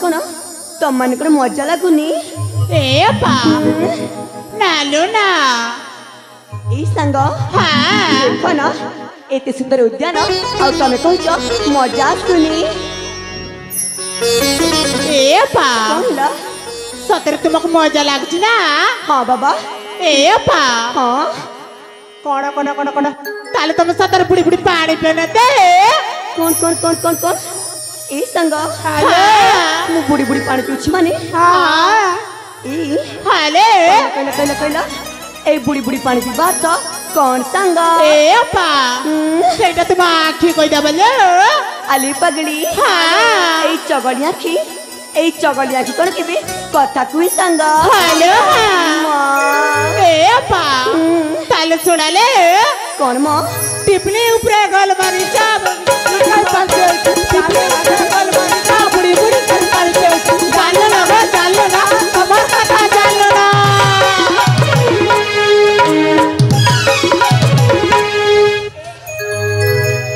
कौन तुम मन को मजा लगुनि ए पा नालो ना ए संग हाँ देख ना एते सुंदर उद्यान आ तमे कहछ मजा आसुनी ए पा कौन ला सତରେ तुमको मजा लागछि ना हाँ बाबा ए पा हाँ कौन ताले तुम सତରେ बुड़ी बुड़ी पानी पिने दे कौन कौन कौन कौन कौन ए संग हाले मु बुड़ी बुड़ी पानी पीउछि माने हाँ ए हाले कहला ए बुड़ी बुड़ी पानी पीबा तो कौन संग ए पा सेटा तुम आखी कहि दबले आली पगड़ी हाँ ए चगड़ी आखी कौन केबे कथा कुई संग हेलो ए पा ताले सुनाले कौन मो टिपनी ऊपर गल मारी चाब निकल पासे टिपनी ऊपर गल मारी चाब बुड़ी बुड़ी कर के जानो ना हमर कथा जानो ना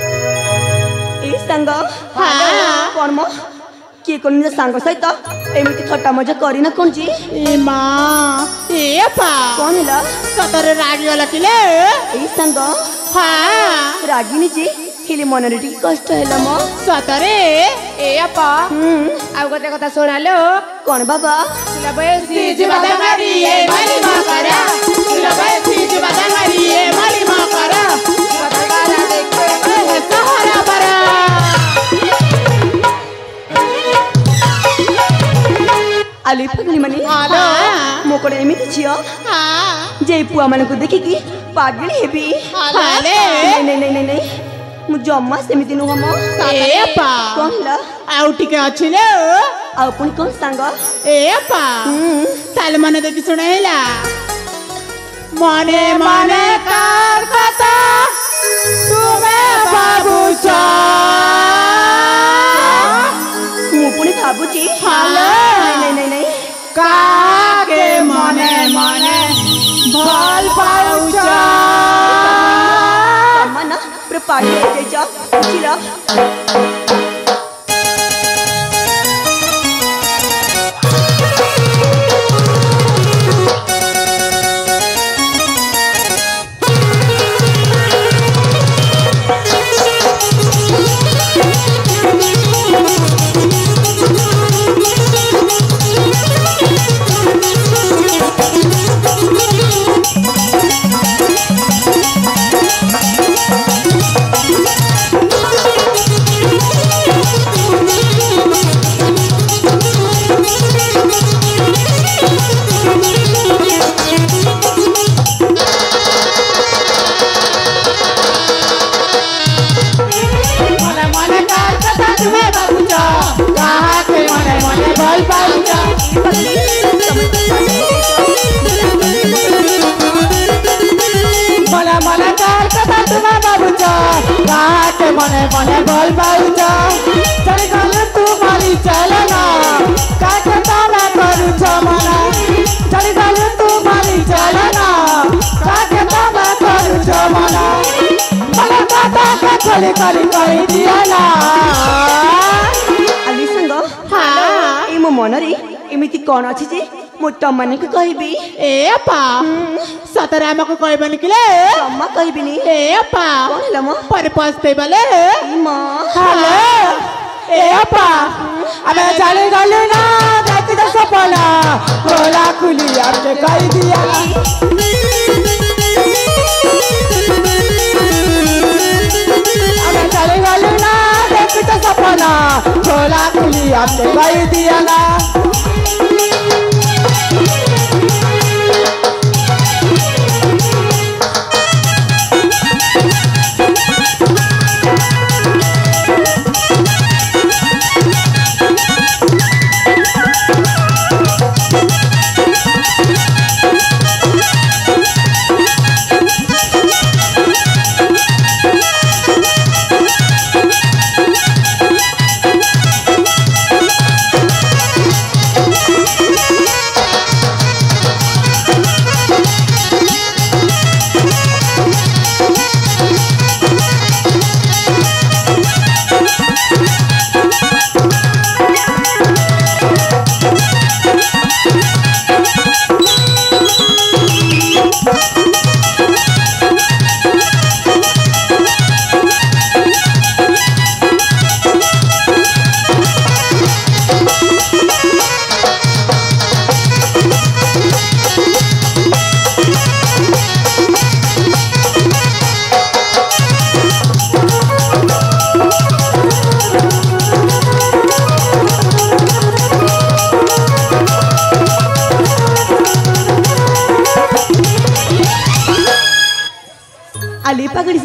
ए संग हाँ कौन मो किए कोन निज सांग सहित एमिति थट्टा मजा करी ना कोन जी ए मां ए पा कौन हिला सतरे रागी वाला किले ए संग हाँ रागिनी जी हिली मनरे टी कष्ट हैला मो सतरे ए अपा आउ गोटे कथा सुनालो कौन बाबा सुलबे सीज बदमारी ए माली मा करा सुलबे सीज बदमारी ए माली मा करा बदमारा देखे ए सहारा बरा आली पगली मनी हेलो मोकड़े एमिति छियो हां जे पुआ मन को देखि की पागल हेबी हाले नहीं मु जम्मा सेमिति नु हम ए पा कौन हिला आउ टिके अछिले आ पुनी कौन सांग ए पा ताल मने देखि सुनाइला मने मने कार कथा तुमे बाबूचा मु पुनी भाबुची हेलो नहीं काके मने मने भल पाउचा मन पूरा पागल हो जाई जा चिरा मने मने बोल पाउचा चल गल तू मारी चलना काके ताला करू छ मना चल गल तू मारी चलना काके ताला करू छ मना मला काटा का चले करी दिया ना आली संग हां ए मो मनरी एमिति कोन अछि जे मो तमने को कहबी ए पा सतरा हमको कहबन किले तम्मा कहबिनी ए पा कोन हिला मो पर पस्ते बले ई मां हेलो ए पा अबे चले गले ना देख तो सपना बोला खुली आपके कह दिया अबे चले गले ना देख तो सपना बोला खुली आपके कह दिया ना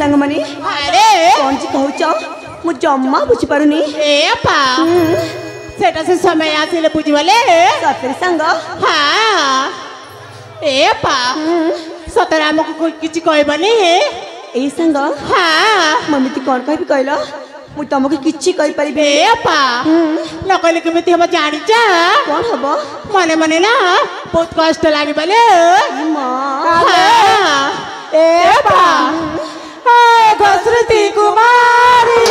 सांग मनी अरे कौन जी कहूच मु जम्मा बुझी पारुनी ए अपा सेटा से समय आसिले बुझिबले सतरे सांग हाँ ए अपा सतरे हमको कोई किछि कहबनी ए सांग हाँ मम्मी ती कौन कहबी कहलो मु तुमको किछि कहि परिबे ए अपा न कहले केमिति हम जानि जा कौन हबो मने मने ना बहुत कष्ट लागि बले मां ए अपा ए घसरती कुमारी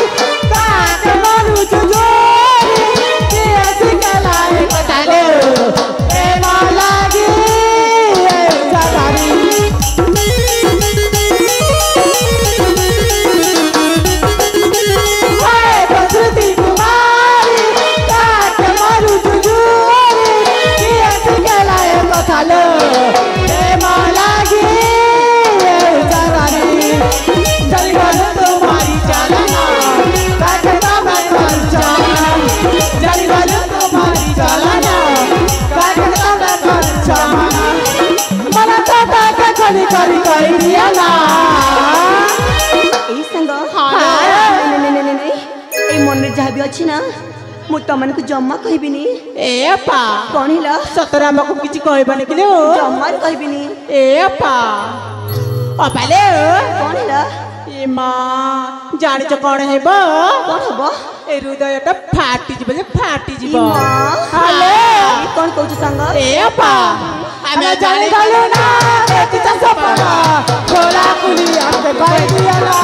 काट मनु जोरी के सिकलाए बताले ए मालागी ए जादारी ए घसरती कुमारी काट मनु जोरी के सिकलाए बताले ए मालागी ए जादारी जल गल तुम्हारी चलना काटता मैं खर्चा जल गल तुम्हारी चलना काटता मैं खर्चा मला काटा के खड़ी खड़ी कर दिया ना ए सांग हाँ। नहीं ए मन रे जहाँ भी अछि ना मु तमन को जम्मा कहबिनी ए अपा कौन हिला सतरा मको किछि कहबने के जम्मा कहबिनी ए अपा अपाले कौन हिला ए मां जानि छ कोन हेबो कौन हबो ए हृदयटा फाटी जिबो जे फाटी ई जिबो मां हाले कौन कहूच सांग ए अपा हमें जाने गलो ना एक सपना खोला कुली आपके भाई दियाला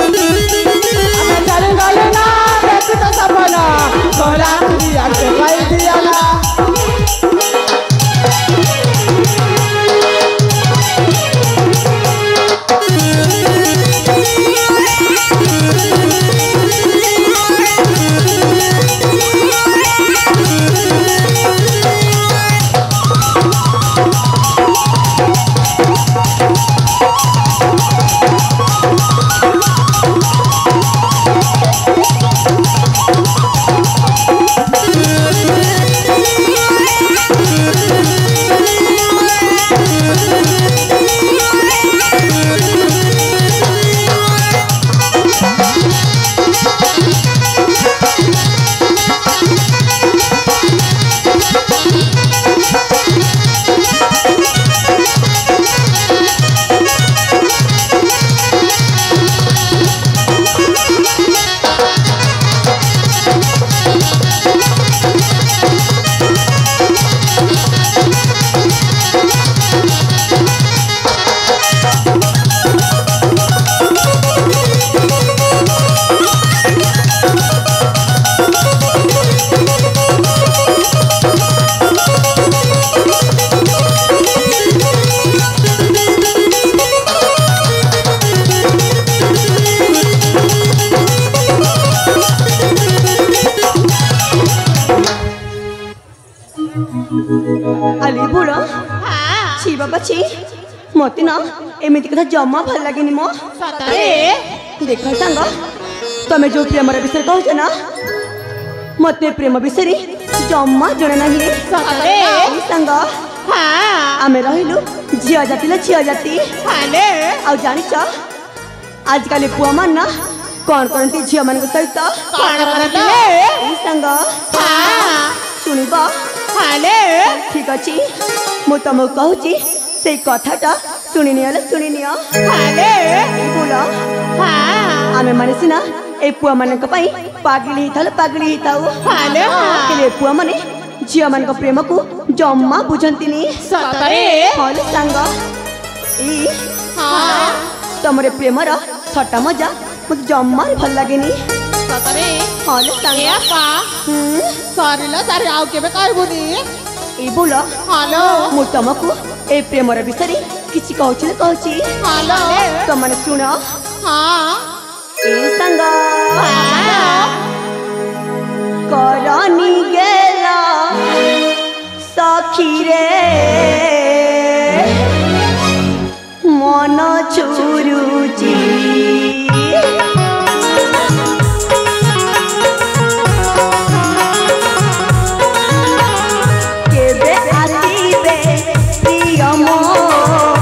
हमें जाने गलो ना एक सपना खोला कुली आपके भाई दियाला अली बुढ़ो हाँ छी बाबा छी मते ना एमिति कथा जम्मा भल लागेनी मो सतरे देखो सांग तमे जो प्रेम विषय कहछ ना मते प्रेम विषय जम्मा जणे नाही सतरे ई सांग हाँ आमे रहिलु झिया जाति ल झिया जाति हाले आ जानिछ आजकल पुआ मन ना कौन कौन ती झिया मन को सहित कौन करले ई सांग हाँ सुनिबा हाले ठीक अछि मु तमु कहूची से कथाटा सुनि नियो हाले बोला हाँ आमे माने सिना ए पुआ मन को पई पागली हिताउ हाले केले पुआ मने झिया मन को प्रेम को जम्मा बुझंतिनी सतरे हल सांग ई हाँ तमरे प्रेमर छटा मजा मत जम्मा भल लागेनी सतरे हल सांग ए अपा सरिला तारे आउ केबे कहबुनी ई बोला हालो मु तमको ए प्रेमर विषय किछि कहछि हालो तमने सुन हाँ ए संग हाँ करनी गेला सखी रे मन छुरुची केबे आसीबे प्रिय मोर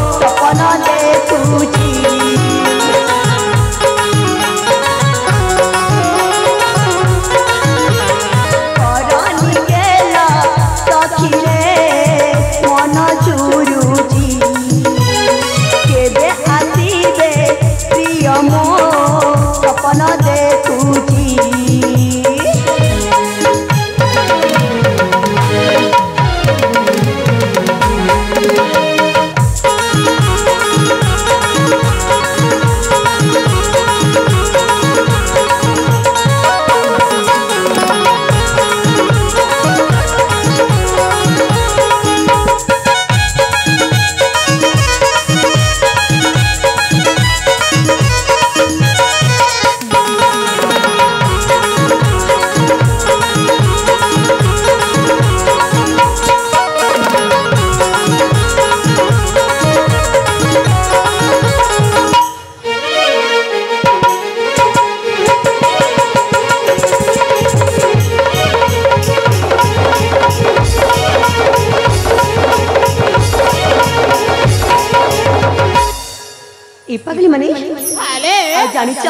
पागली मनी हाले जानिच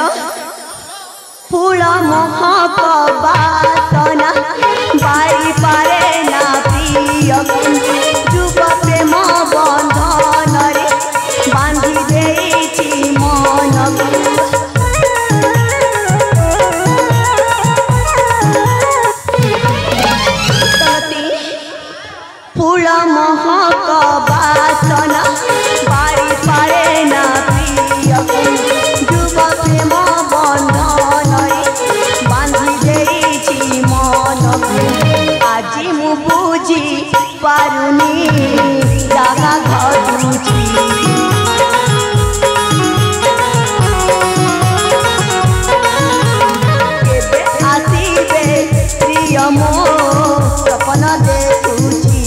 फूल महक बासना बारी पारे ना प्रिय जुग प्रेम बंधन रे बांधी देछि मनकु फूल महक बासना बारी पारे ना प्रिय जुग प्रेम बंधन रे बांधी देछि मनकु आजी मु बुझी पारुनी जागा घटुछि केबे आसीबे प्रिय मो सपना देखुछि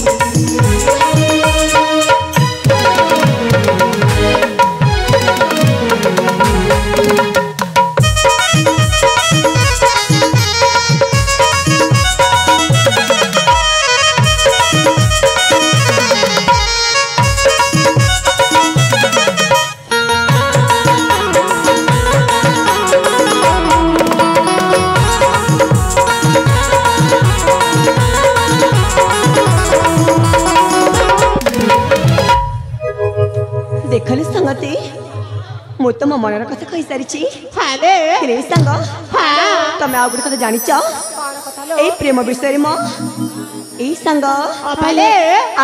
देखले संगति मु तो मो मनर कथा कहि सारिछि हाले रे संग हाँ तमे आ गुड कथा जानिच ए प्रेम विषय म ए संग अपाले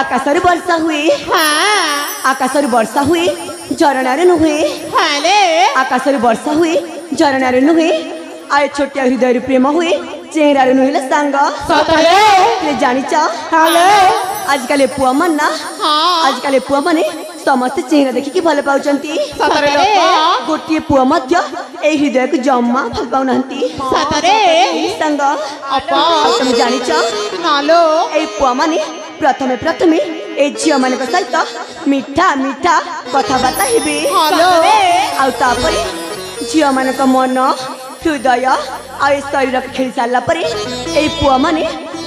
आकाशर वर्षा हुए हाँ आकाशर वर्षा हुए झरना रे नुहे हाले आकाशर वर्षा हुए झरना रे नुहे आए छोटिया हृदय प्रेम हुए चेहरा रे नुहेला संग सतरे रे जानिच हाले आजकल पुआ मन ना हाँ आजकल पुआ माने समस्त चेहरा देखिकी भल पाउचंती सतरे गोटे पुआ मध्य ए हृदय को जम्मा भल पाउनहंती सतरे संग अपा तुम जानिच नालो ए पुआ माने प्रथमे प्रथमे ए झियो मान सहित मिठा मिठा कथबार्ता हेबे हेलो आ तापरे झियो मान मन हृदय आ शरीर खेली सारा पर ए पुआ माने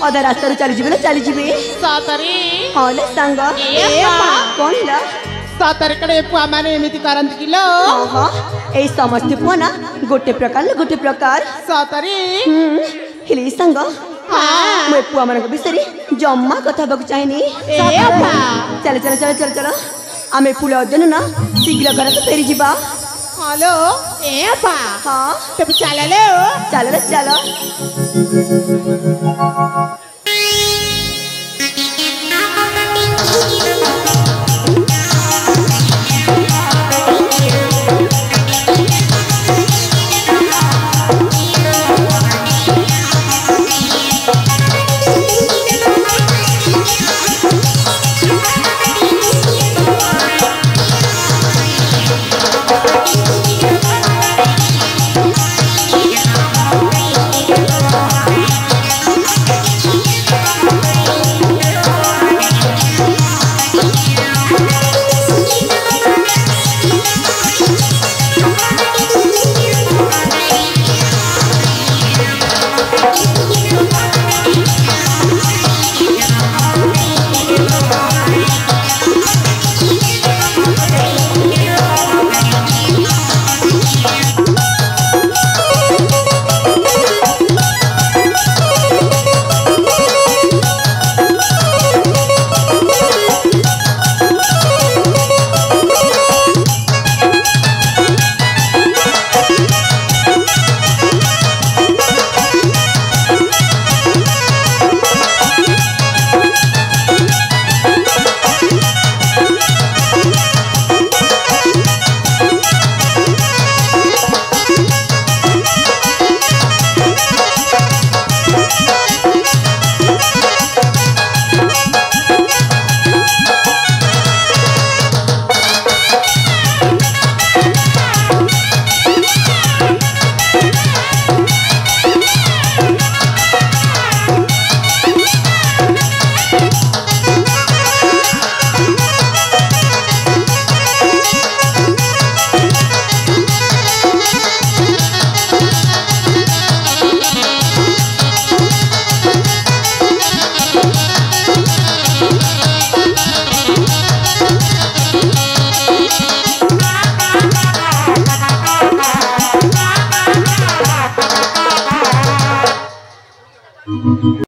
अधा रास्ता चली जीवे चली जीवे सतरे हाँ ले सांग कौन ला सतरे कड़े पुआ माने एमिति करंत किलो हाँ ए समस्त पुआ ना गोटे प्रकार सतरे हिली सांग हाँ मैं पुआ मान विषय जम्मा कथा बक चाहिनी चल चल चल चल चल आमे फूल अध्ययन ना शीघ्र घर फेरी जीवा हेलो ए अपा हाँ तब चल ले चल रे चल